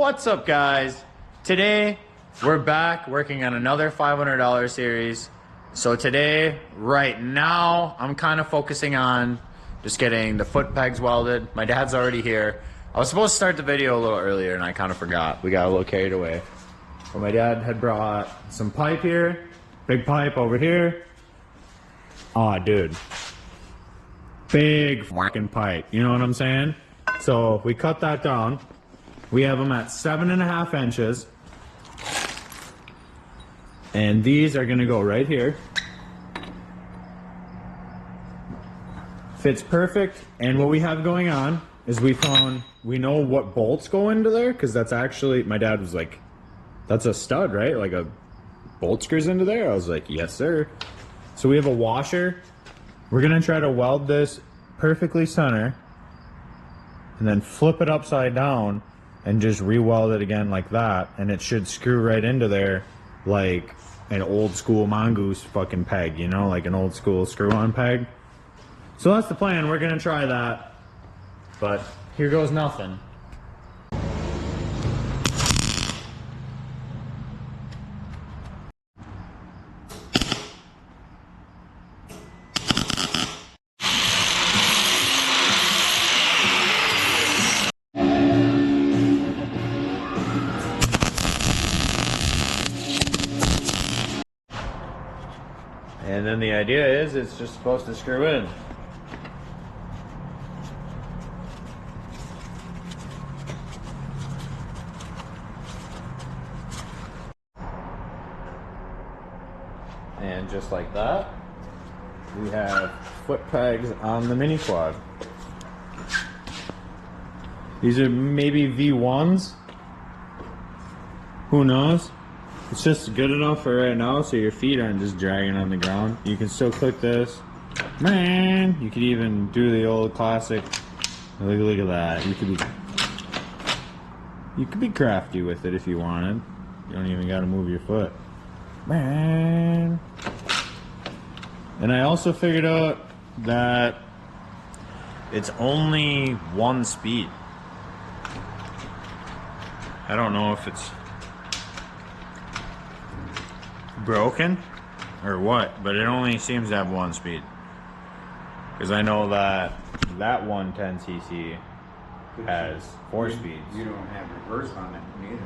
What's up, guys? Today we're back working on another $500 series. So today, right now, I'm kind of focusing on just getting the foot pegs welded. My dad's already here. I was supposed to start the video a little earlier and I kind of forgot. We got a little carried away. But my dad had brought some pipe here, big pipe over here. Aw, dude. Big fucking pipe, you know what I'm saying? So we cut that down. We have them at 7.5 inches. And these are gonna go right here. Fits perfect. And what we have going on is we know what bolts go into there, because that's actually, my dad was like, that's a stud, right? Like a bolt screws into there? I was like, yes, sir. So we have a washer. We're gonna try to weld this perfectly center and then flip it upside down and just re-weld it again like that, and it should screw right into there like an old school mongoose fucking peg, you know, like an old school screw-on peg. So that's the plan. We're gonna try that, but here goes nothing. And then the idea is it's just supposed to screw in. And just like that, we have foot pegs on the mini quad. These are maybe V1s. Who knows? It's just good enough for right now so your feet aren't just dragging on the ground. You can still click this. Man, you could even do the old classic. Look at that. You could be crafty with it if you wanted. You don't even gotta move your foot. Man. And I also figured out that it's only one speed. I don't know if it's broken or what, but it only seems to have one speed, because I know that 110cc has 4 speeds. You don't have reverse on it neither.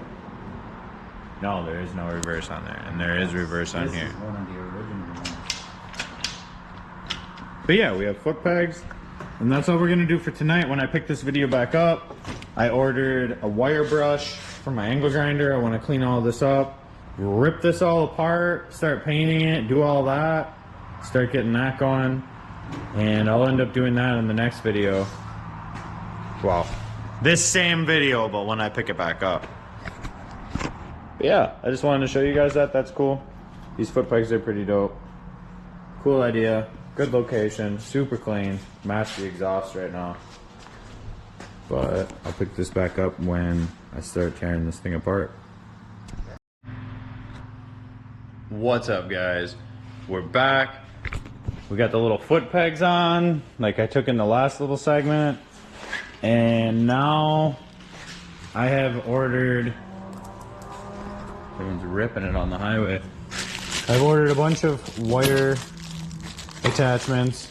No, there is no reverse on there, and there is reverse on here. This is one of the original ones. But yeah, we have foot pegs, and that's all we're gonna do for tonight. When I pick this video back up, I ordered a wire brush for my angle grinder. I want to clean all this up, rip this all apart, start painting it, do all that, start getting that going, and I'll end up doing that in the next video. Well, this same video, but when I pick it back up. But yeah, I just wanted to show you guys that. That's cool. These foot pegs are pretty dope. Cool idea, good location, super clean, match the exhaust right now. But I'll pick this back up when I start tearing this thing apart. What's up, guys? We're back. We got the little foot pegs on, like I took in the last little segment. And now I have ordered, everyone's ripping it on the highway. I've ordered a bunch of wire attachments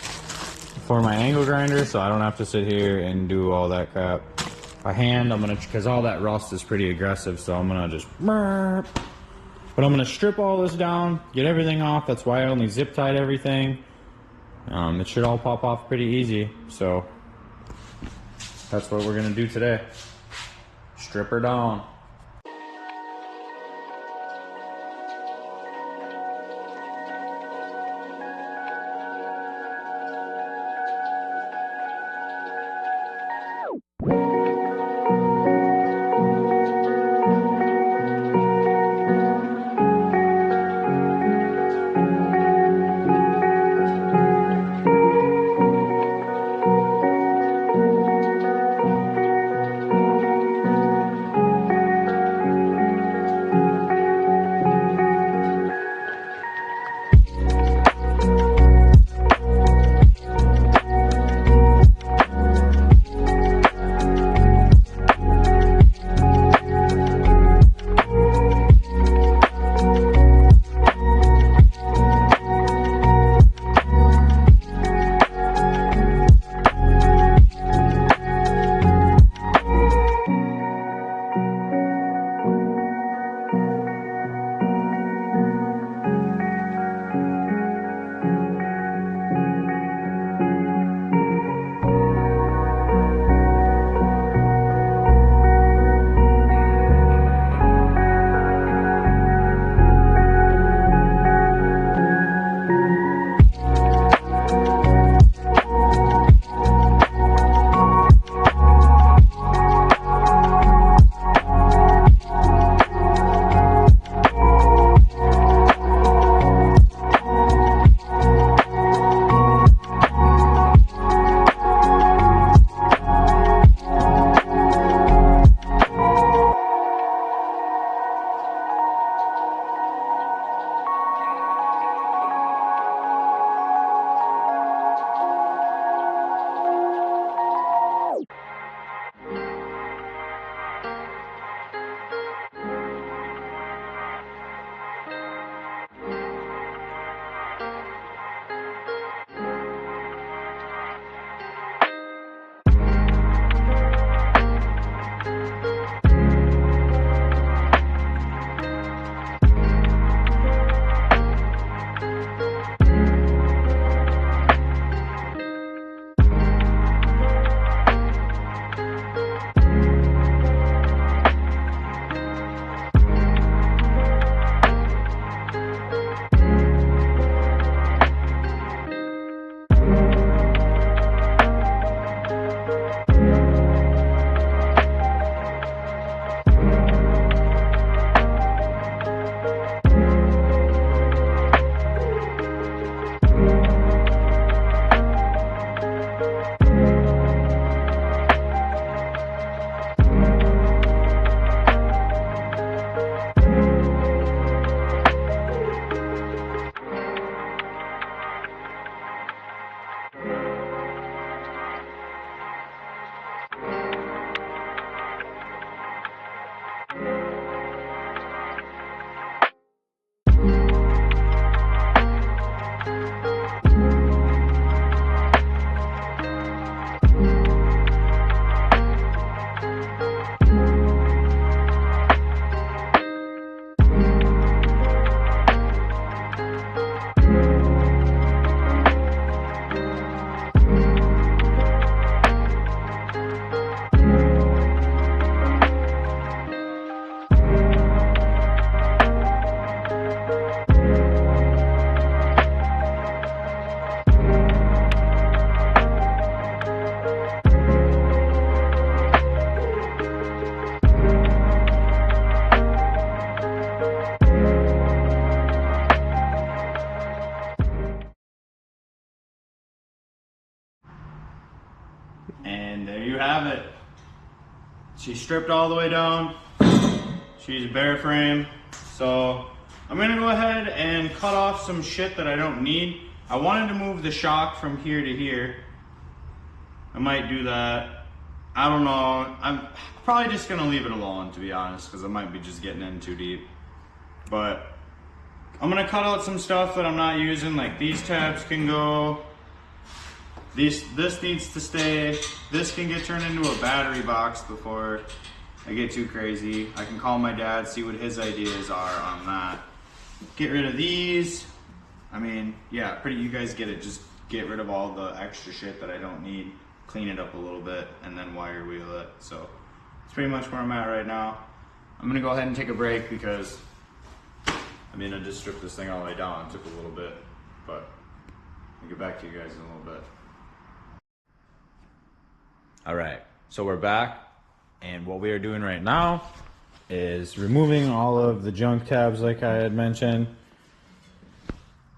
for my angle grinder, so I don't have to sit here and do all that crap by hand. I'm gonna, because all that rust is pretty aggressive, so I'm gonna just, but I'm gonna strip all this down, get everything off. That's why I only zip tied everything. It should all pop off pretty easy, so that's what we're gonna do today. Strip her down. She's stripped all the way down. She's bare frame. So I'm gonna go ahead and cut off some shit that I don't need. I wanted to move the shock from here to here. I might do that. I don't know. I'm probably just gonna leave it alone, to be honest, because I might be just getting in too deep. But I'm gonna cut out some stuff that I'm not using, like these tabs can go. This needs to stay. This can get turned into a battery box before I get too crazy. I can call my dad, see what his ideas are on that. Get rid of these. I mean, yeah, you guys get it. Just get rid of all the extra shit that I don't need. Clean it up a little bit and then wire wheel it. So it's pretty much where I'm at right now. I'm gonna go ahead and take a break because I mean, I just stripped this thing all the way down. It took a little bit, but I'll get back to you guys in a little bit. All right, so we're back, and what we are doing right now is removing all of the junk tabs like I had mentioned.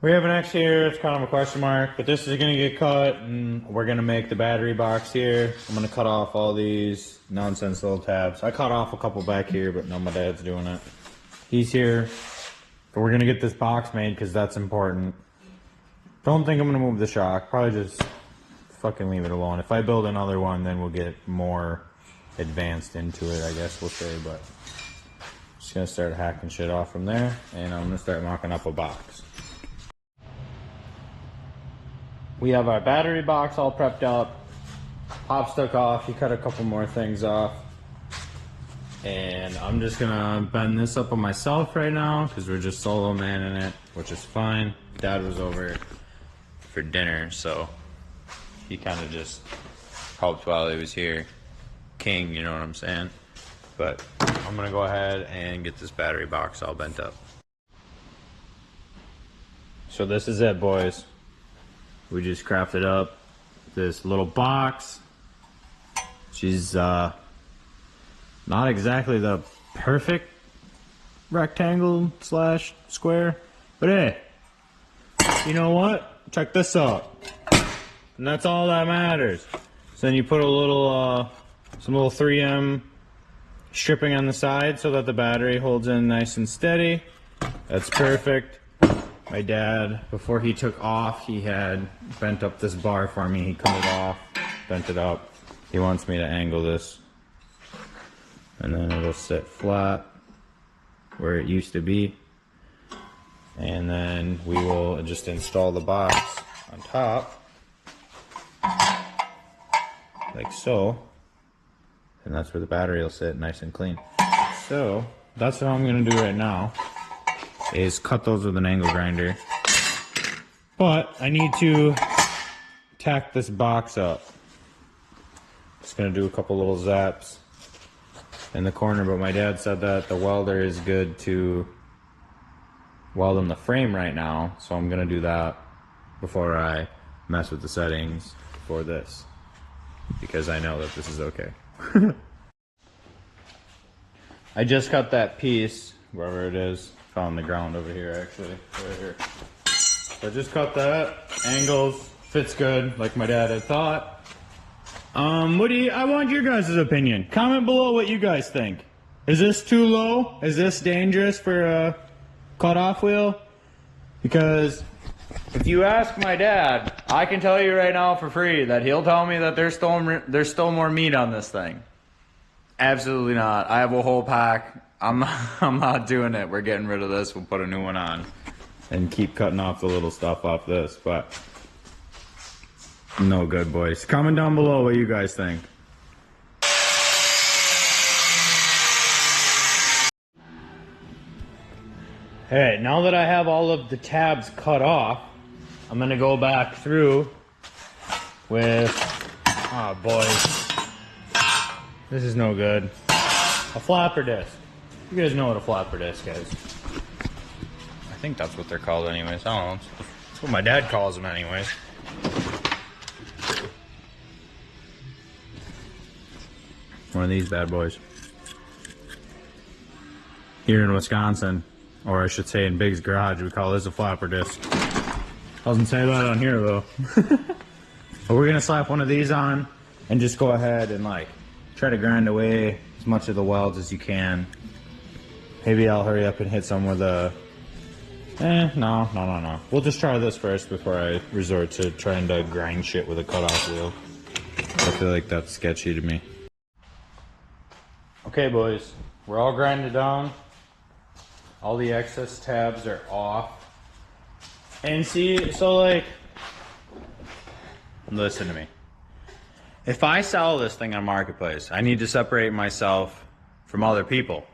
We have an X here, it's kind of a question mark, but this is gonna get cut, and we're gonna make the battery box here. I'm gonna cut off all these nonsense little tabs. I cut off a couple back here, but no, my dad's doing it. He's here, but we're gonna get this box made because that's important. Don't think I'm gonna move the shock, probably just fucking leave it alone. If I build another one, then we'll get more advanced into it, I guess we'll say, but just gonna start hacking shit off from there, and I'm gonna start mocking up a box. We have our battery box all prepped up. Pop stuck off, he cut a couple more things off. And I'm just gonna bend this up on myself right now, because we're just solo manning it, which is fine. Dad was over for dinner, so he kind of just helped while he was here. King, you know what I'm saying? But I'm gonna go ahead and get this battery box all bent up. So this is it, boys. We just crafted up this little box. She's not exactly the perfect rectangle slash square, but hey, you know what? Check this out. And that's all that matters. So then you put a little, some little 3M stripping on the side so that the battery holds in nice and steady. That's perfect. My dad, before he took off, he had bent up this bar for me. He cut it off, bent it up. He wants me to angle this. And then it'll sit flat where it used to be. And then we will just install the box on top. Like so, and that's where the battery will sit nice and clean. So that's what I'm gonna do right now, is cut those with an angle grinder. But I need to tack this box up. Just gonna do a couple little zaps in the corner, but my dad said that the welder is good to weld in the frame right now, so I'm gonna do that before I mess with the settings for this, because I know that this is okay. I just cut that piece, wherever it is, on the ground over here actually, right here. So I just cut that, angles, fits good, like my dad had thought. I want your guys' opinion. Comment below what you guys think. Is this too low? Is this dangerous for a cut-off wheel? Because if you ask my dad, I can tell you right now for free that he'll tell me that there's still more meat on this thing. Absolutely not. I have a whole pack. I'm not doing it. We're getting rid of this. We'll put a new one on and keep cutting off the little stuff off this, but no good, boys. Comment down below what you guys think. Hey, now that I have all of the tabs cut off, I'm gonna go back through with, oh boys, this is no good. A flapper disc. You guys know what a flapper disc is. I think that's what they're called anyways. I don't know. That's what my dad calls them anyways. One of these bad boys. Here in Wisconsin, or I should say in Big's garage, we call this a flapper disc. Doesn't say that on here though. But we're gonna slap one of these on and just go ahead and like try to grind away as much of the welds as you can. Maybe I'll hurry up and hit some with a... no. We'll just try this first before I resort to trying to grind shit with a cutoff wheel. I feel like that's sketchy to me. Okay, boys. We're all grinded down. All the excess tabs are off. And see, so like... Listen to me. If I sell this thing on Marketplace, I need to separate myself from other people.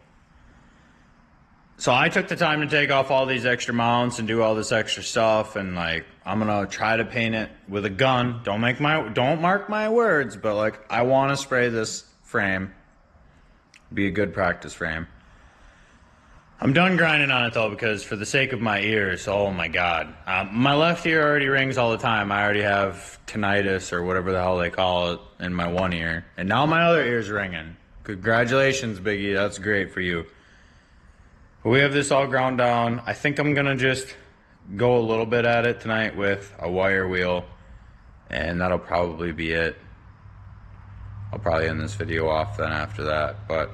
So I took the time to take off all these extra mounts and do all this extra stuff, and like I'm gonna try to paint it with a gun. Don't mark my words, but like I want to spray this frame. Be a good practice frame. I'm done grinding on it though, because for the sake of my ears, oh my god, my left ear already rings all the time. I already have tinnitus or whatever the hell they call it in my one ear, and now my other ear's ringing. Congratulations, Biggie, that's great for you. But we have this all ground down. I think I'm gonna just go a little bit at it tonight with a wire wheel, and that'll probably be it. I'll probably end this video off then after that, but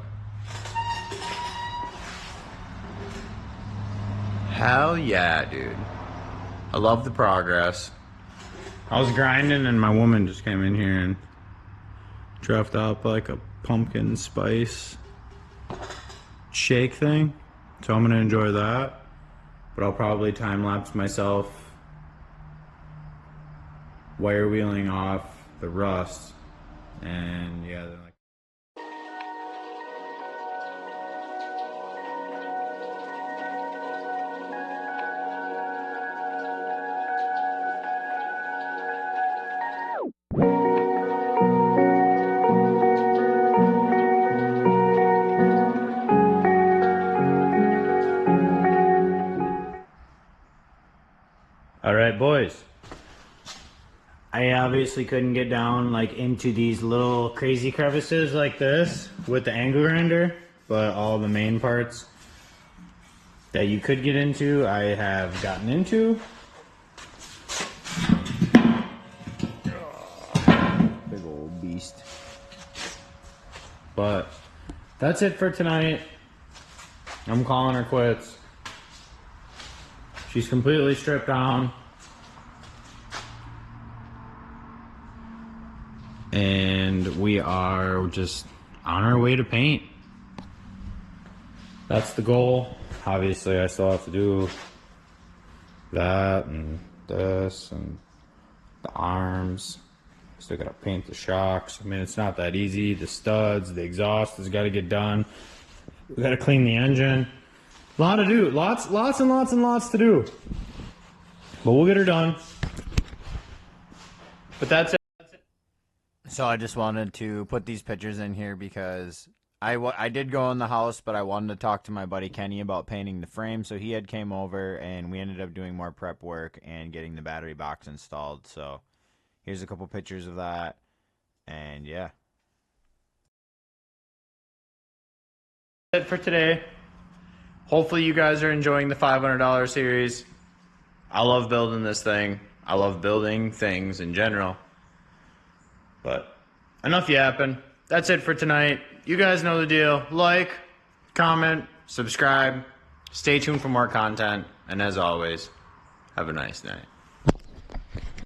hell yeah, dude. I love the progress. I was grinding and my woman just came in here and dressed up like a pumpkin spice shake thing. So I'm gonna enjoy that. But I'll probably time lapse myself wire wheeling off the rust. And yeah, then like Alright, boys. I obviously couldn't get down like into these little crazy crevices like this with the angle grinder, but all the main parts that you could get into, I have gotten into. Big old beast. But that's it for tonight. I'm calling her quits. She's completely stripped down. And we are just on our way to paint. That's the goal. Obviously, I still have to do that and this and the arms. Still gotta paint the shocks. I mean, it's not that easy. The studs, the exhaust has got to get done. We gotta clean the engine. A lot to do. Lots and lots to do. But we'll get her done. But that's it. So I just wanted to put these pictures in here because I did go in the house, but I wanted to talk to my buddy Kenny about painting the frame. So he had came over, and we ended up doing more prep work and getting the battery box installed. So here's a couple pictures of that. And yeah. That's it for today. Hopefully you guys are enjoying the $500 series. I love building this thing. I love building things in general. But enough yapping. That's it for tonight. You guys know the deal. Like, comment, subscribe. Stay tuned for more content. And as always, have a nice night.